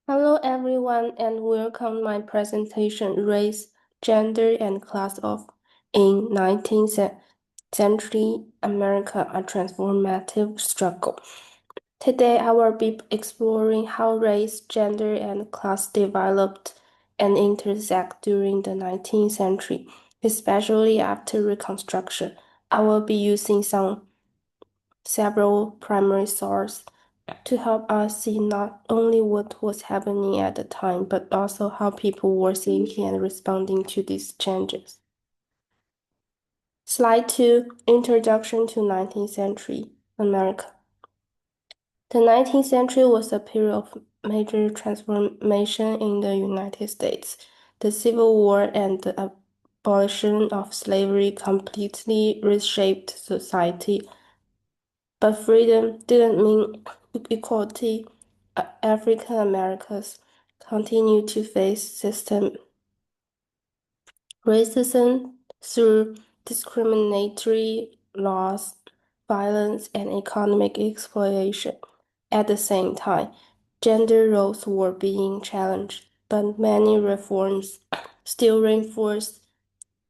Hello everyone and welcome my presentation Race, Gender and Class of in 19th Century America, a Transformative Struggle. Today I will be exploring how race, gender and class developed and intersect during the 19th century, especially after Reconstruction. I will be using several primary sources to help us see not only what was happening at the time, but also how people were thinking and responding to these changes. Slide 2, Introduction to 19th Century America. The 19th century was a period of major transformation in the United States. The Civil War and the abolition of slavery completely reshaped society. But freedom didn't mean equality. African Americans continued to face system racism through discriminatory laws, violence, and economic exploitation. At the same time, gender roles were being challenged, but many reforms still reinforced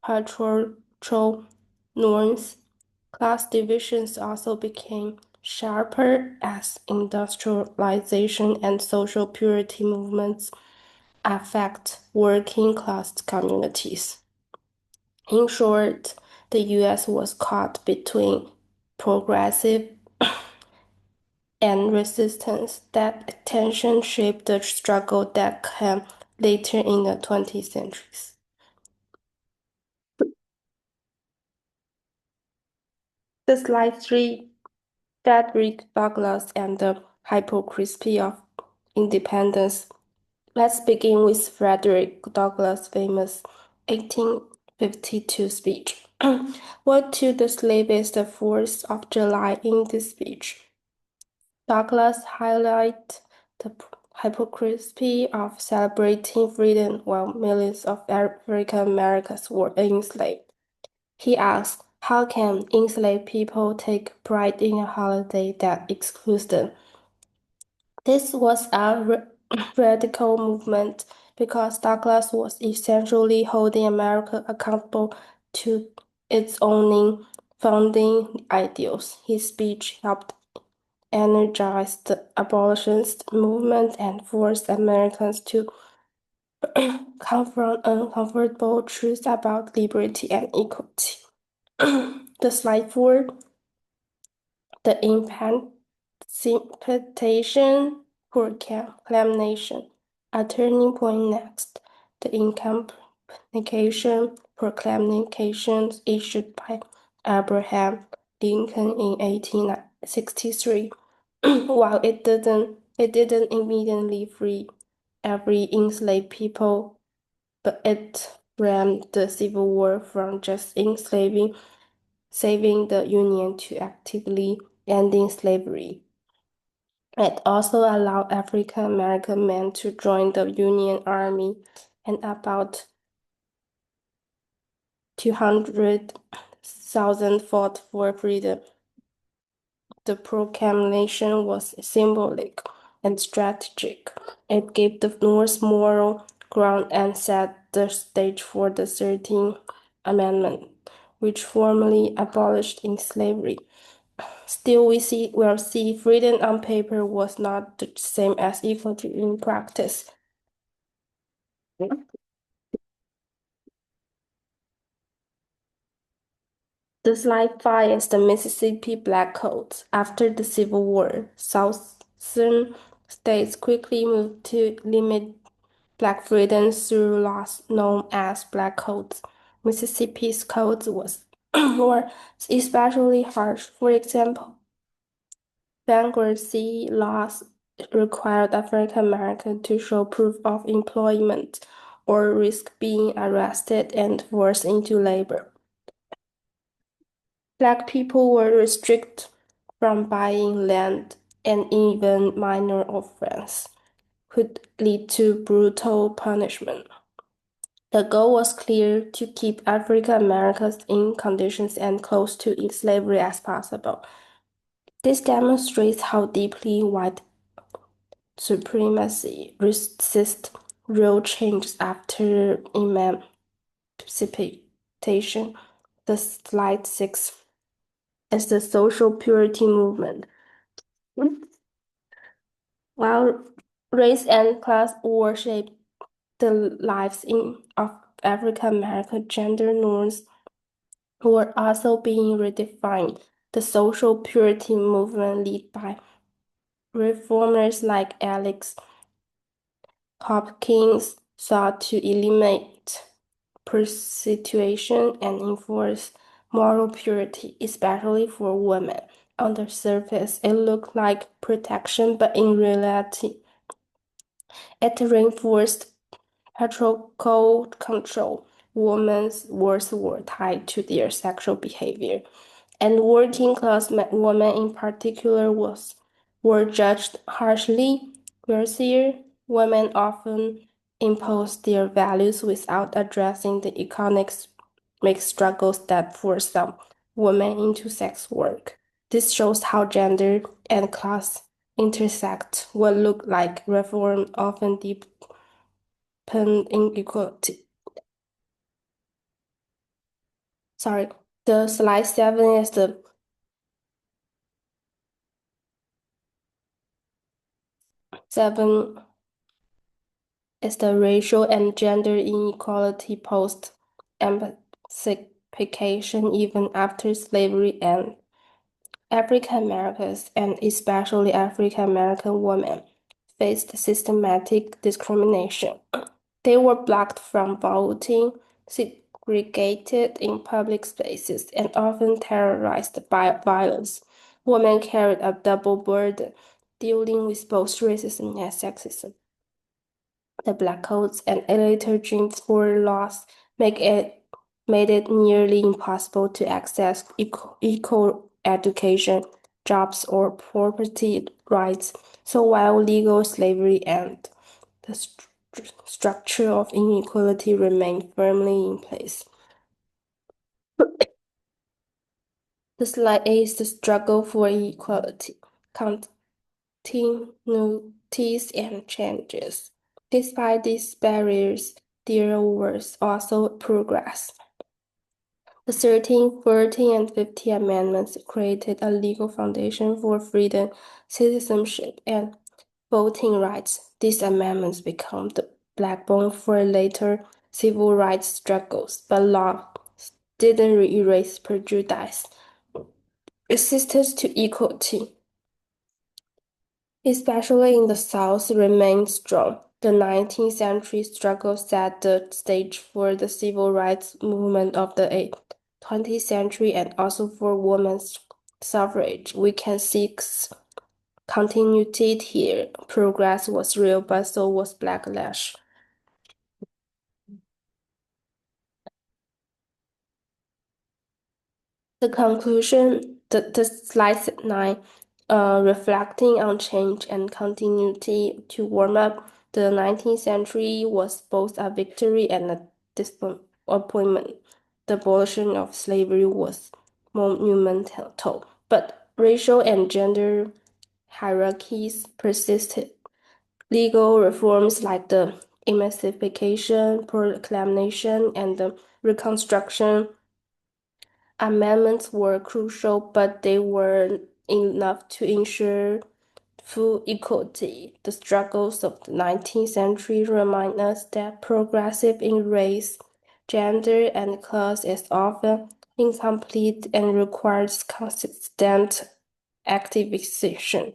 patriarchal norms. Class divisions also became sharper as industrialization and social purity movements affect working class communities. In short, the US was caught between progressive and resistance. That tension shaped the struggle that came later in the 20th centuries. The slide 3, Frederick Douglass and the hypocrisy of independence. Let's begin with Frederick Douglass' famous 1852 speech. What to the slave is the 4th of July in this speech? Douglass highlighted the hypocrisy of celebrating freedom while millions of African Americans were enslaved. He asked, how can enslaved people take pride in a holiday that excludes them? This was a radical movement because Douglass was essentially holding America accountable to its own founding ideals. His speech helped energize the abolitionist movement and forced Americans to confront uncomfortable truths about liberty and equality. The slide 4, the implementation for Proclamation, a turning point next. The Incommunication Proclamation issued by Abraham Lincoln in 1863. While it didn't immediately free every enslaved people, but it framed the Civil War from just saving the Union to actively ending slavery. It also allowed African American men to join the Union Army, and about 200,000 fought for freedom. The proclamation was symbolic and strategic. It gave the North moral ground and set the stage for the 13th Amendment, which formally abolished slavery. Still, we'll see freedom on paper was not the same as equality in practice. The slide 5 is the Mississippi Black Codes. After the Civil War, Southern states quickly moved to limit Black freedom through laws known as Black Codes. Mississippi's codes were especially harsh. For example, bankruptcy laws required African Americans to show proof of employment or risk being arrested and forced into labor. Black people were restricted from buying land, and even minor offenses could lead to brutal punishment. The goal was clear: to keep African Americans in conditions and close to slavery as possible. This demonstrates how deeply white supremacy resist real changes after emancipation. The slide 6 is the social purity movement. While race and class war shaped the lives of African American, gender norms were also being redefined. The social purity movement, led by reformers like Alex Hopkins, sought to eliminate prostitution and enforce moral purity, especially for women. On the surface, it looked like protection, but in reality, it reinforced patriarchal control. Women's worth were tied to their sexual behavior, and working class women in particular were judged harshly. Wealthier women often imposed their values without addressing the economic struggles that forced some women into sex work. This shows how gender and class intersect. What look like reform often deepen inequality. Sorry, the slide 7 is the racial and gender inequality post emancipation even after slavery, and African Americans, and especially African American women, faced systematic discrimination. They were blocked from voting, segregated in public spaces, and often terrorized by violence. Women carried a double burden, dealing with both racism and sexism. The Black Codes and later Jim Crow laws made it nearly impossible to access equal education, jobs, or property rights. So while legal slavery and the structure of inequality remained firmly in place. The slide 8 is the struggle for equality, continuities, and changes. Despite these barriers, there was also progress. The 13th, 14th, and 15th Amendments created a legal foundation for freedom, citizenship, and voting rights. These amendments became the backbone for later civil rights struggles, but law didn't erase prejudice. Resistance to equality, especially in the South, remained strong. The 19th century struggle set the stage for the civil rights movement of the 20th century and also for women's suffrage. We can see continuity here. Progress was real, but so was backlash. The conclusion, the slide 9, reflecting on change and continuity to warm up, the 19th century was both a victory and a disappointment. The abolition of slavery was monumental, but racial and gender hierarchies persisted. Legal reforms like the Emancipation Proclamation and the Reconstruction Amendments were crucial, but they weren't enough to ensure full equality. The struggles of the 19th century remind us that progressive in race, gender, and class is often incomplete and requires consistent activation.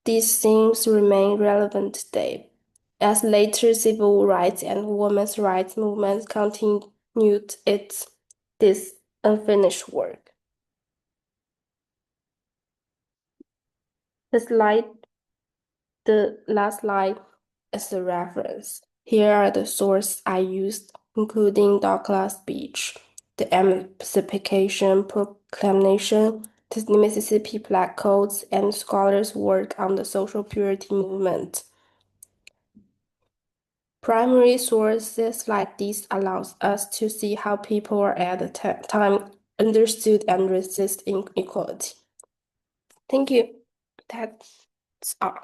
These themes remain relevant today, as later civil rights and women's rights movements continued this unfinished work. The last slide is a reference. Here are the sources I used, including Douglas' speech, the Emancipation Proclamation, the Mississippi Black Codes, and scholars' work on the social purity movement. Primary sources like these allows us to see how people at the time understood and resist inequality. Thank you. That's all.